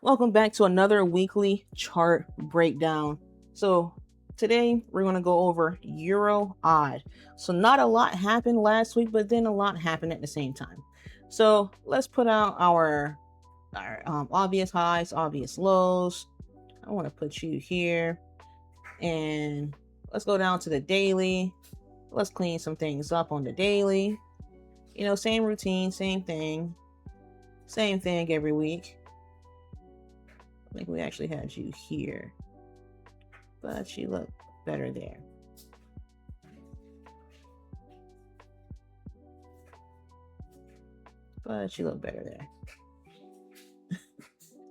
Welcome back to another weekly chart breakdown. So today we're going to go over EURAUD. So not a lot happened last week, but then a lot happened at the same time. So let's put out our obvious highs, obvious lows. I want to put you here, and let's go down to the daily. Let's clean some things up on the daily. You know, same routine, same thing every week. I think we actually had you here, but you look better there.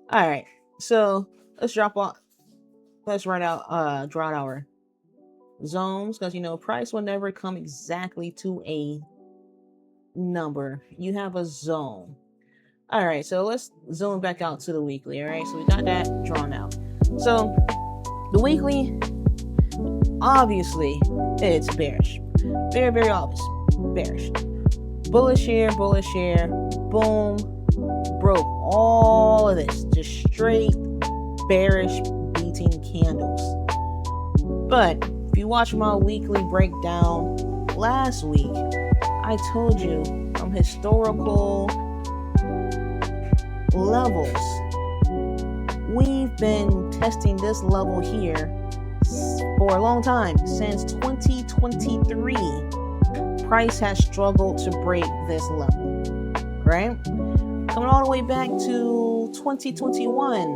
All right, so let's draw out our zones, because you know price will never come exactly to a number. You have a zone. All right, so let's zoom back out to the weekly. All right, so we got that drawn out. So the weekly, obviously, it's bearish. Very, very obvious. Bearish. Bullish here, boom, broke all of this. Just straight bearish beating candles. But if you watch my weekly breakdown last week, I told you from historical levels, we've been testing this level here for a long time. Since 2023, price has struggled to break this level, right? Coming all the way back to 2021,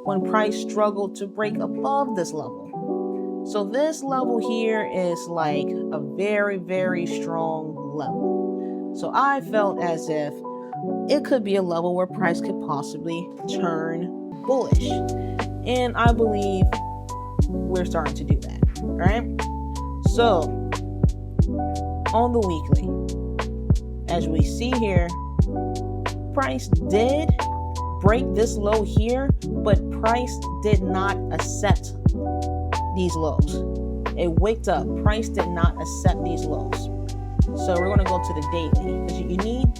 when price struggled to break above this level. So this level here is like a very, very strong level. So I felt as if it could be a level where price could possibly turn bullish. And I believe we're starting to do that, right? So on the weekly, as we see here, price did break this low here, but price did not accept these lows. It waked up. Price did not accept these lows. So we're going to go to the daily, because you need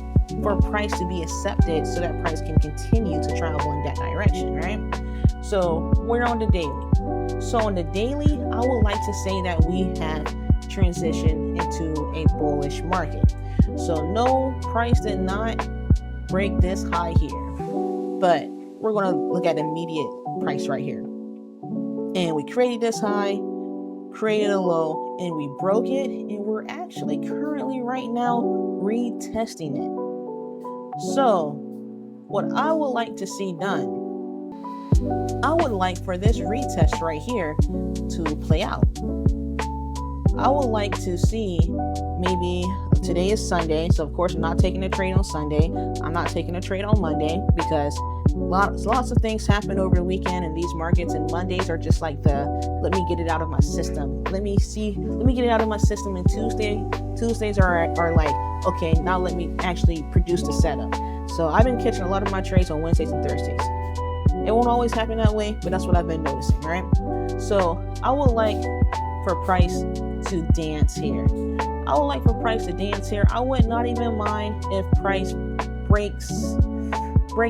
for price to be accepted so that price can continue to travel in that direction, right? So we're on the daily. So on the daily, I would like to say that we have transitioned into a bullish market. So no, price did not break this high here, but we're going to look at immediate price right here. And we created this high, created a low, and we broke it, and we're actually currently right now retesting it. So what I would like to see done, I would like for this retest right here to play out. I would like to see, maybe today is Sunday, so of course I'm not taking a trade on Sunday. I'm not taking a trade on Monday, because lots of things happen over the weekend in these markets, and Mondays are just like let me get it out of my system. Let me get it out of my system. And Tuesdays are like, okay, now let me actually produce the setup. So I've been catching a lot of my trades on Wednesdays and Thursdays. It won't always happen that way, but that's what I've been noticing, right? So I would like for price to dance here. I would like for price to dance here. I would not even mind if price breaks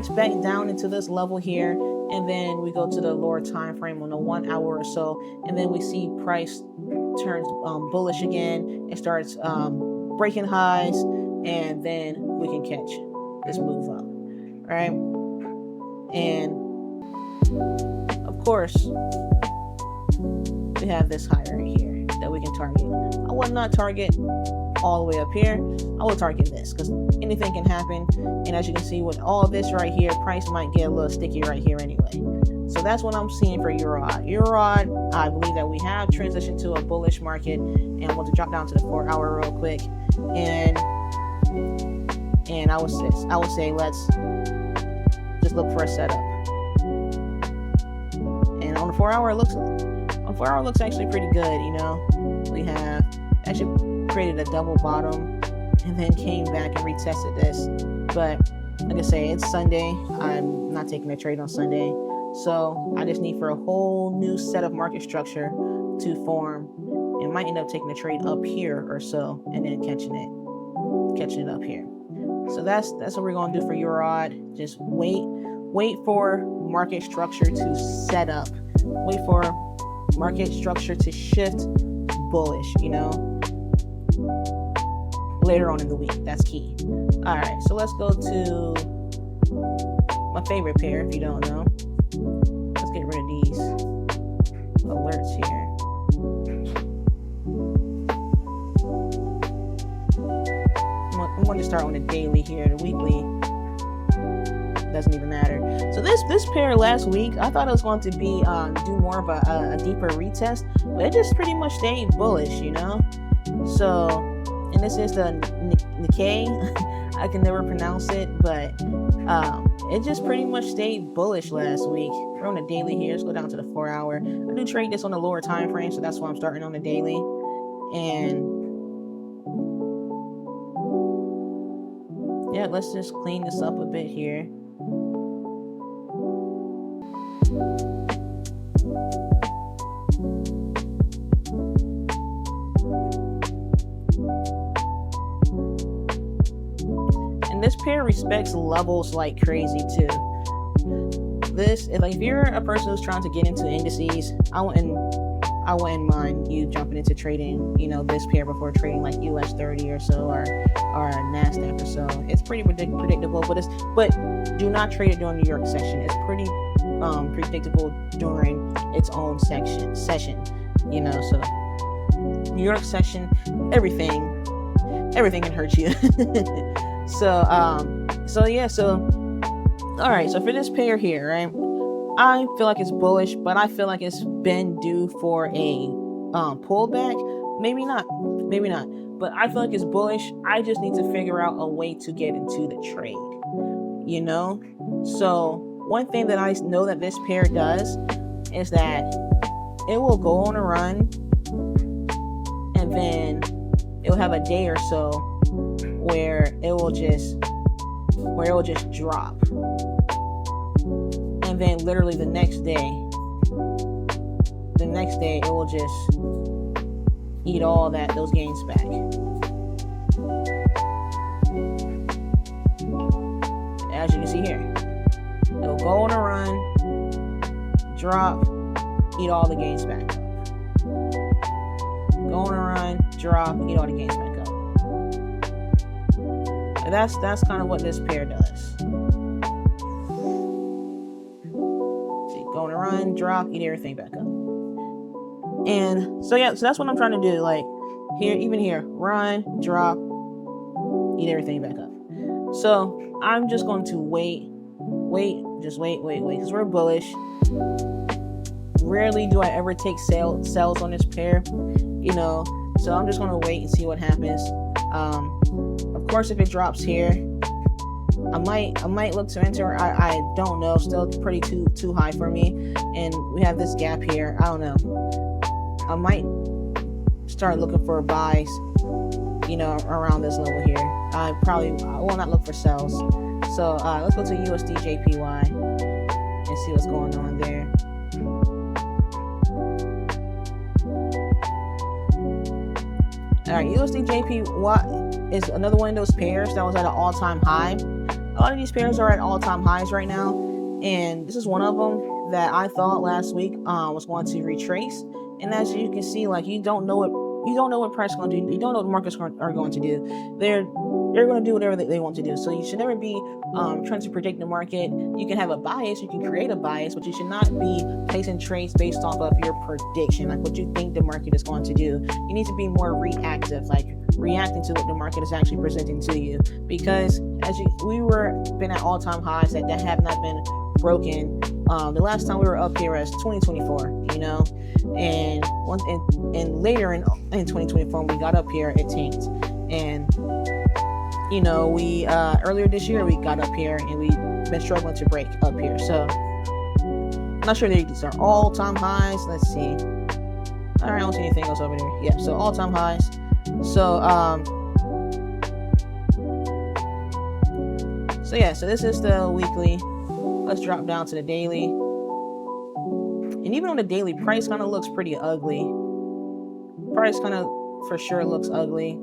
back down into this level here, and then we go to the lower time frame on the 1 hour or so, and then we see price turns bullish again. It starts breaking highs, and then we can catch this move up, right? And of course, we have this high right here that we can target. I would not target all the way up here. I will target this, because anything can happen. And as you can see with all this right here, price might get a little sticky right here anyway. So that's what I'm seeing for EURAUD. EURAUD, I believe that we have transitioned to a bullish market. And I want to drop down to the 4 hour real quick. And I would say let's just look for a setup. And on the 4 hour, it looks actually pretty good. You know, we have actually created a double bottom and then came back and retested this. But like I say, it's Sunday. I'm not taking a trade on Sunday, so I just need for a whole new set of market structure to form, and might end up taking a trade up here or so, and then catching it up here. So that's what we're gonna do for EURAUD. Just wait for market structure to set up. Wait for market structure to shift bullish, you know, later on in the week. That's key. All right, so let's go to my favorite pair, if you don't know. Let's get rid of these alerts here. I'm going to start on the daily here. The weekly doesn't even matter. So this pair last week, I thought it was going to be do more of a deeper retest, but it just pretty much stayed bullish, you know. So, and this is the Nikkei. I can never pronounce it, but it just pretty much stayed bullish last week. We're on the daily here. Let's go down to the 4-hour. I do trade this on the lower time frame, so that's why I'm starting on the daily. And yeah, let's just clean this up a bit here. And this pair respects levels like crazy too. This, if you're a person who's trying to get into indices, I wouldn't mind you jumping into trading, you know, this pair before trading like US 30 or so, or NASDAQ or so. It's pretty predictable, but do not trade it during New York session. It's pretty predictable during its own session, you know. So New York session, everything can hurt you. So all right, so for this pair here, right, I feel like it's bullish, but I feel like it's been due for a pullback. Maybe not, but I feel like it's bullish. I just need to figure out a way to get into the trade, you know. So one thing that I know that this pair does is that it will go on a run, and then it'll have a day or so where it will just drop, and then literally the next day it will just eat all those gains back. As you can see here, it'll go on a run, drop, eat all the gains back up. Go on a run, drop, eat all the gains back up. And that's kind of what this pair does. See, go on a run, drop, eat everything back up. And so yeah, so that's what I'm trying to do. Like here, even here, run, drop, eat everything back up. So I'm just going to wait, because we're bullish. Rarely do I ever take sells on this pair, you know. So I'm just going to wait and see what happens. Of course, if it drops here, I might look to enter. I don't know. Still pretty too high for me. And we have this gap here. I don't know. I might start looking for buys, you know, around this level here. I will not look for sells. So let's go to USDJPY and see what's going on there. All right, USDJPY is another one of those pairs that was at an all-time high. A lot of these pairs are at all-time highs right now, and this is one of them that I thought last week was going to retrace. And as you can see, like you don't know what price is going to do. You don't know what the markets are going to do. They're going to do whatever they want to do. So you should never be trying to predict the market. You can have a bias, you can create a bias, but you should not be placing trades based off of your prediction, like what you think the market is going to do. You need to be more reactive, like reacting to what the market is actually presenting to you. Because we were been at all-time highs that have not been broken. The last time we were up here as 2024, you know, and later in 2024 when we got up here, it tanked. And you know, we earlier this year we got up here and we've been struggling to break up here. So I'm not sure these are all-time highs. Let's see. All right, I don't see anything else over there. Yeah, so all-time highs. So so this is the weekly. Let's drop down to the daily. And even on the daily, price kind of looks pretty ugly. Price kind of for sure looks ugly.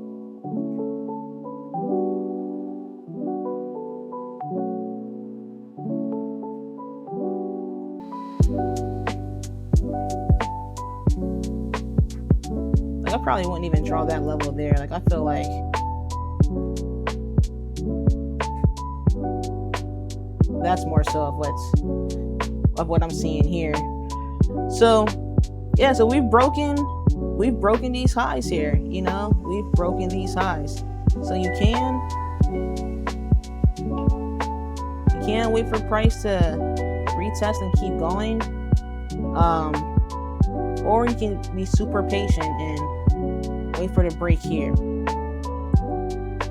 Like, I probably wouldn't even draw that level there. Like, I feel like that's more so of what I'm seeing here. So yeah, so we've broken these highs here, you know, we've broken these highs. So you can wait for price to retest and keep going, or you can be super patient and wait for the break here.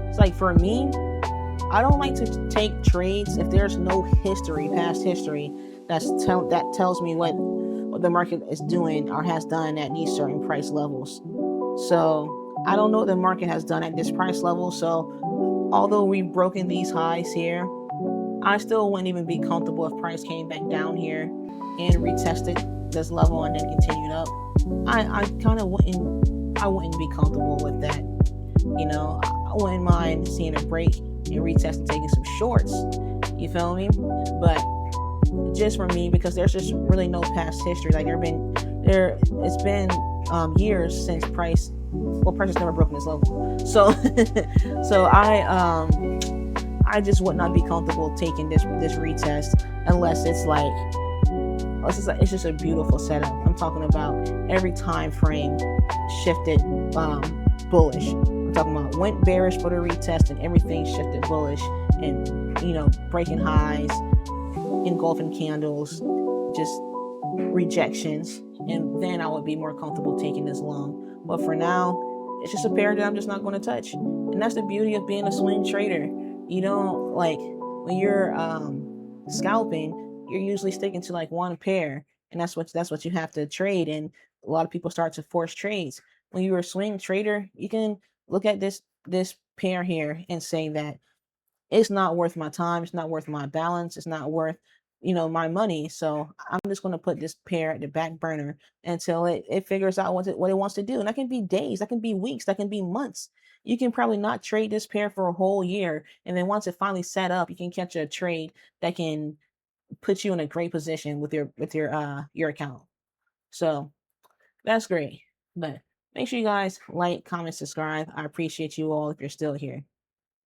It's like, for me, I don't like to take trades if there's no history, past history, that tells me what the market is doing or has done at these certain price levels. So I don't know what the market has done at this price level. So although we've broken these highs here, I still wouldn't even be comfortable if price came back down here and retested this level and then continued up. I kind of wouldn't be comfortable with that. You know, I wouldn't mind seeing a break and retest and taking some shorts. You feel me? But just for me, because there's just really no past history. Like, it's been years since price has never broken this level. So so I just would not be comfortable taking this retest unless it's like it's just a beautiful setup. I'm talking about every time frame shifted bullish. I'm talking about went bearish for the retest and everything shifted bullish, and, you know, breaking highs, engulfing candles, just rejections, and then I would be more comfortable taking this long. But for now, it's just a pair that I'm just not going to touch. And that's the beauty of being a swing trader. You don't, like, when you're scalping, you're usually sticking to like one pair, and that's what you have to trade. And a lot of people start to force trades. When you're a swing trader, you can look at this pair here and say that it's not worth my time, it's not worth my balance, it's not worth, you know, my money. So I'm just going to put this pair at the back burner until it figures out what it wants to do. And that can be days, that can be weeks, that can be months. You can probably not trade this pair for a whole year, and then once it finally set up, you can catch a trade that can put you in a great position with your account. So that's great. But make sure you guys like, comment, subscribe. I appreciate you all if you're still here.